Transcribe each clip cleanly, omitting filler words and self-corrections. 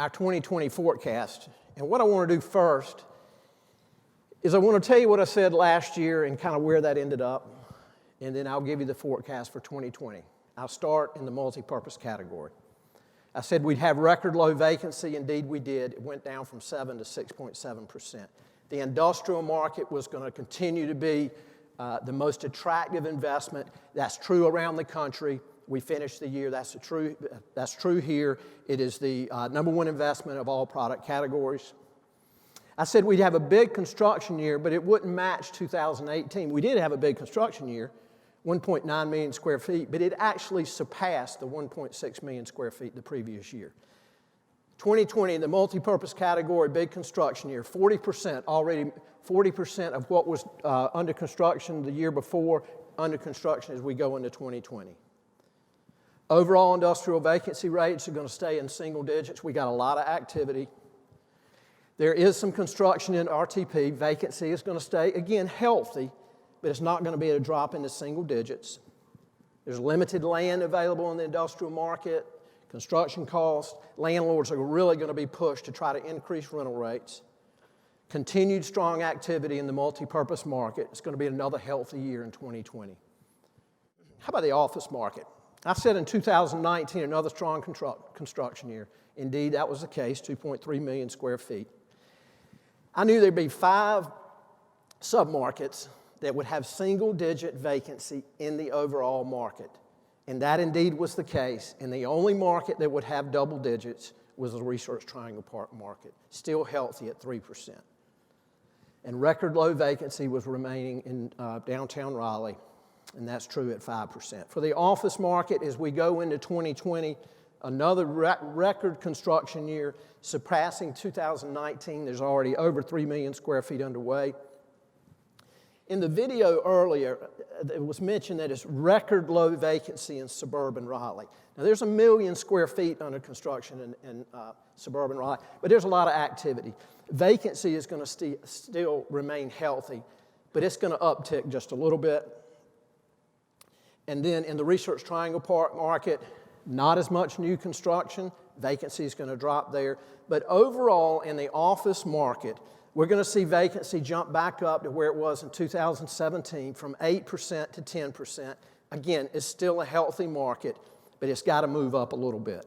our 2020 forecast. And what I want to do first is I want to tell you what I said last year and kind of where that ended up, and then I'll give you the forecast for 2020. I'll start in the multi-purpose category. I said we'd have record low vacancy. Indeed, we did. It went down from 7 to 6.7%. The industrial market was going to continue to be the most attractive investment. That's true around the country. We finished the year. That's true here. It is the number one investment of all product categories. I said we'd have a big construction year, but it wouldn't match 2018. We did have a big construction year, 1.9 million square feet, but it actually surpassed the 1.6 million square feet the previous year. 2020, the multi-purpose category, big construction year, 40% of what was under construction the year before, under construction as we go into 2020. Overall industrial vacancy rates are going to stay in single digits. We got a lot of activity. There is some construction in RTP. Vacancy is going to stay, again, healthy, but it's not going to be at a drop into single digits. There's limited land available in the industrial market. Construction costs, landlords are really going to be pushed to try to increase rental rates. Continued strong activity in the multi-purpose market. It's going to be another healthy year in 2020. How about the office market? I said in 2019, another strong construction year. Indeed, that was the case, 2.3 million square feet. I knew there'd be 5 submarkets that would have single-digit vacancy in the overall market. And that indeed was the case. And the only market that would have double digits was the Research Triangle Park market, still healthy at 3%. And record low vacancy was remaining in downtown Raleigh, and that's true at 5%. For the office market, as we go into 2020, another record construction year, surpassing 2019. There's already over 3 million square feet underway. In the video earlier, it was mentioned that it's record low vacancy in suburban Raleigh. Now, there's 1 million square feet under construction in suburban Raleigh, but there's a lot of activity. Vacancy is going to still remain healthy, but it's going to uptick just a little bit. And then in the Research Triangle Park market, not as much new construction. Vacancy is going to drop there. But overall, in the office market, we're going to see vacancy jump back up to where it was in 2017 from 8% to 10%. Again, it's still a healthy market, but it's got to move up a little bit.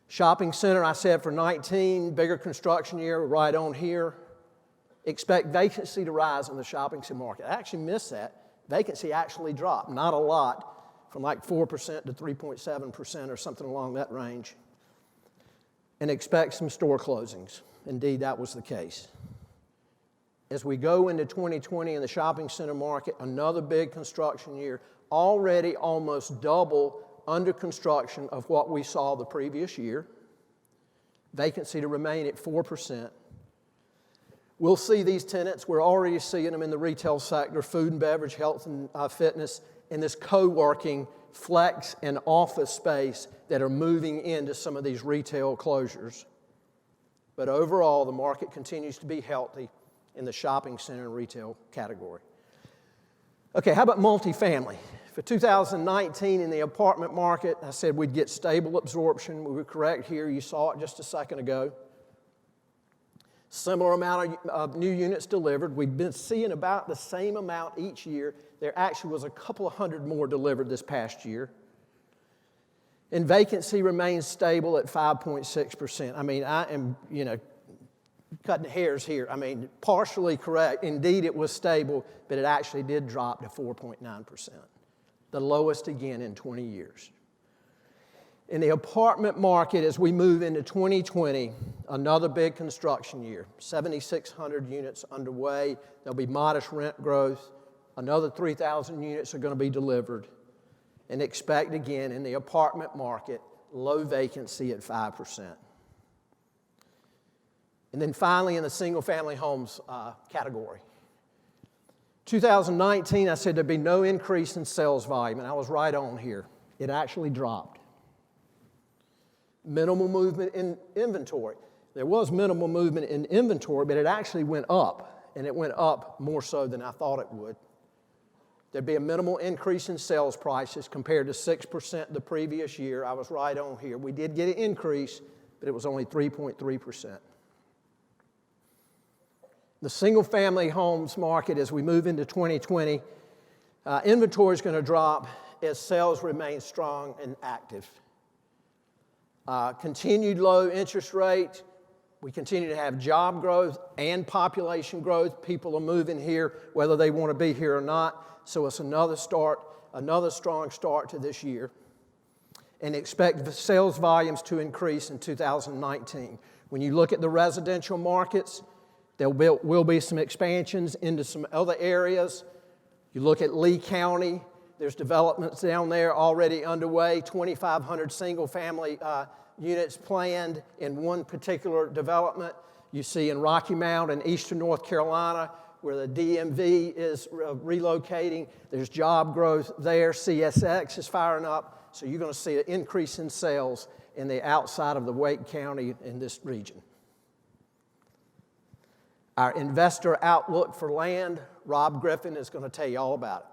Shopping center, I said for 19, bigger construction year, right on here. Expect vacancy to rise in the shopping center market. I actually missed that. Vacancy actually dropped, not a lot, from like 4% to 3.7% or something along that range. And expect some store closings. Indeed, that was the case. As we go into 2020 in the shopping center market, another big construction year, already almost double under construction of what we saw the previous year. Vacancy to remain at 4%. We'll see these tenants. We're already seeing them in the retail sector, food and beverage, health and fitness, and this co-working, flex, and office space that are moving into some of these retail closures. But overall, the market continues to be healthy in the shopping center and retail category. Okay, how about multifamily? For 2019 in the apartment market, I said we'd get stable absorption. We were correct here. You saw it just a second ago. Similar amount of new units delivered. We've been seeing about the same amount each year. There actually was a couple of hundred more delivered this past year. And vacancy remains stable at 5.6%. I mean, I am, cutting hairs here. I mean, partially correct. Indeed, it was stable, but it actually did drop to 4.9%, the lowest again in 20 years. In the apartment market, as we move into 2020, another big construction year, 7,600 units underway. There'll be modest rent growth. Another 3,000 units are going to be delivered. And expect again in the apartment market, low vacancy at 5%. And then finally in the single-family homes category. 2019, I said there'd be no increase in sales volume, and I was right on here. It actually dropped. Minimal movement in inventory. There was minimal movement in inventory, but it actually went up, and it went up more so than I thought it would. There'd be a minimal increase in sales prices compared to 6% the previous year. I was right on here. We did get an increase, but it was only 3.3%. The single-family homes market, as we move into 2020, inventory is going to drop as sales remain strong and active. Continued low interest rate. We continue to have job growth and population growth. People are moving here whether they want to be here or not. So it's another strong start to this year. And expect the sales volumes to increase in 2019. When you look at the residential markets, there will be some expansions into some other areas. You look at Lee County, there's developments down there already underway, 2,500 single-family units planned in one particular development. You see in Rocky Mount in eastern North Carolina, where the DMV is relocating, there's job growth there. CSX is firing up, so you're going to see an increase in sales in the outside of the Wake County in this region. Our investor outlook for land, Rob Griffin is going to tell you all about it.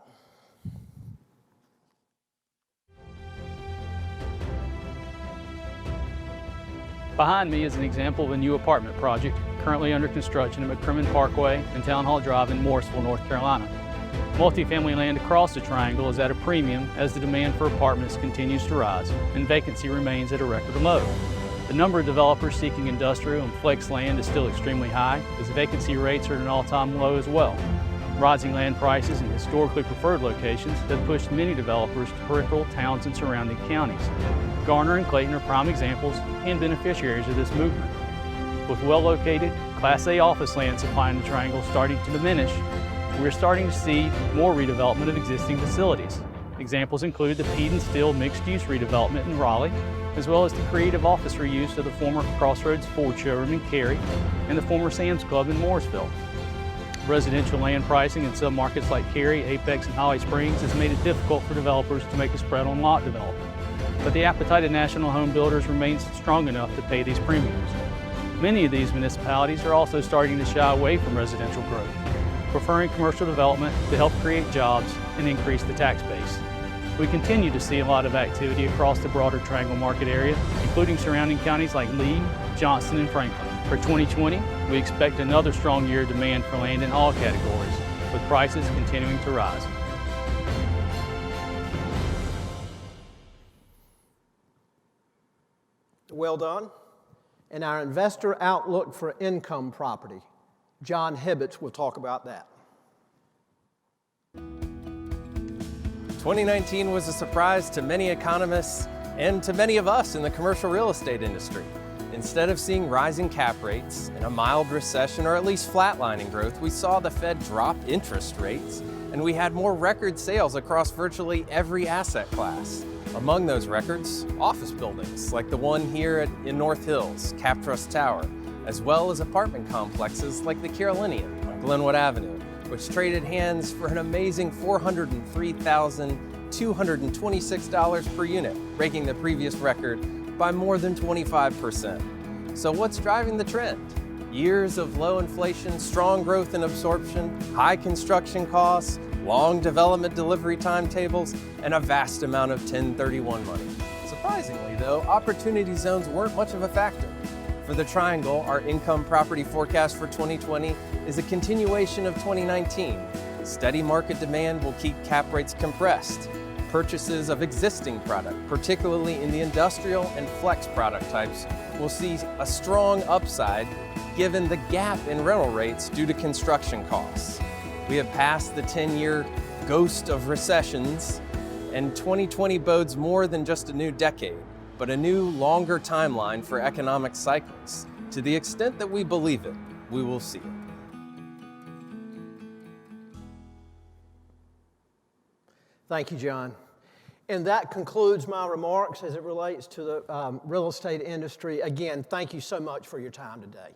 Behind me is an example of a new apartment project currently under construction at McCrimmon Parkway and Town Hall Drive in Morrisville, North Carolina. Multifamily land across the triangle is at a premium as the demand for apartments continues to rise and vacancy remains at a record low. The number of developers seeking industrial and flex land is still extremely high as vacancy rates are at an all-time low as well. Rising land prices in historically preferred locations have pushed many developers to peripheral towns and surrounding counties. Garner and Clayton are prime examples and beneficiaries of this movement. With well-located Class A office land supply in the triangle starting to diminish, we're starting to see more redevelopment of existing facilities. Examples include the Pede and Steel mixed-use redevelopment in Raleigh, as well as the creative office reuse of the former Crossroads Ford showroom in Cary and the former Sam's Club in Mooresville. Residential land pricing in submarkets like Cary, Apex, and Holly Springs has made it difficult for developers to make a spread on lot development. But the appetite of national home builders remains strong enough to pay these premiums. Many of these municipalities are also starting to shy away from residential growth, preferring commercial development to help create jobs and increase the tax base. We continue to see a lot of activity across the broader Triangle market area, including surrounding counties like Lee, Johnston, and Franklin. For 2020, we expect another strong year of demand for land in all categories, with prices continuing to rise. Well done. And our investor outlook for income property. John Hibbets will talk about that. 2019 was a surprise to many economists and to many of us in the commercial real estate industry. Instead of seeing rising cap rates and a mild recession or at least flatlining growth, we saw the Fed drop interest rates and we had more record sales across virtually every asset class. Among those records, office buildings like the one here in North Hills, CapTrust Tower, as well as apartment complexes like the Carolantic on Glenwood Avenue, which traded hands for an amazing $403,226 per unit, breaking the previous record by more than 25%. So what's driving the trend? Years of low inflation, strong growth in absorption, high construction costs, long development delivery timetables, and a vast amount of 1031 money. Surprisingly though, opportunity zones weren't much of a factor. For the Triangle, our income property forecast for 2020 is a continuation of 2019. Steady market demand will keep cap rates compressed. Purchases of existing product, particularly in the industrial and flex product types, will see a strong upside given the gap in rental rates due to construction costs. We have passed the 10-year ghost of recessions, and 2020 bodes more than just a new decade, but a new, longer timeline for economic cycles. To the extent that we believe it, we will see it. Thank you, John. And that concludes my remarks as it relates to the real estate industry. Again, thank you so much for your time today.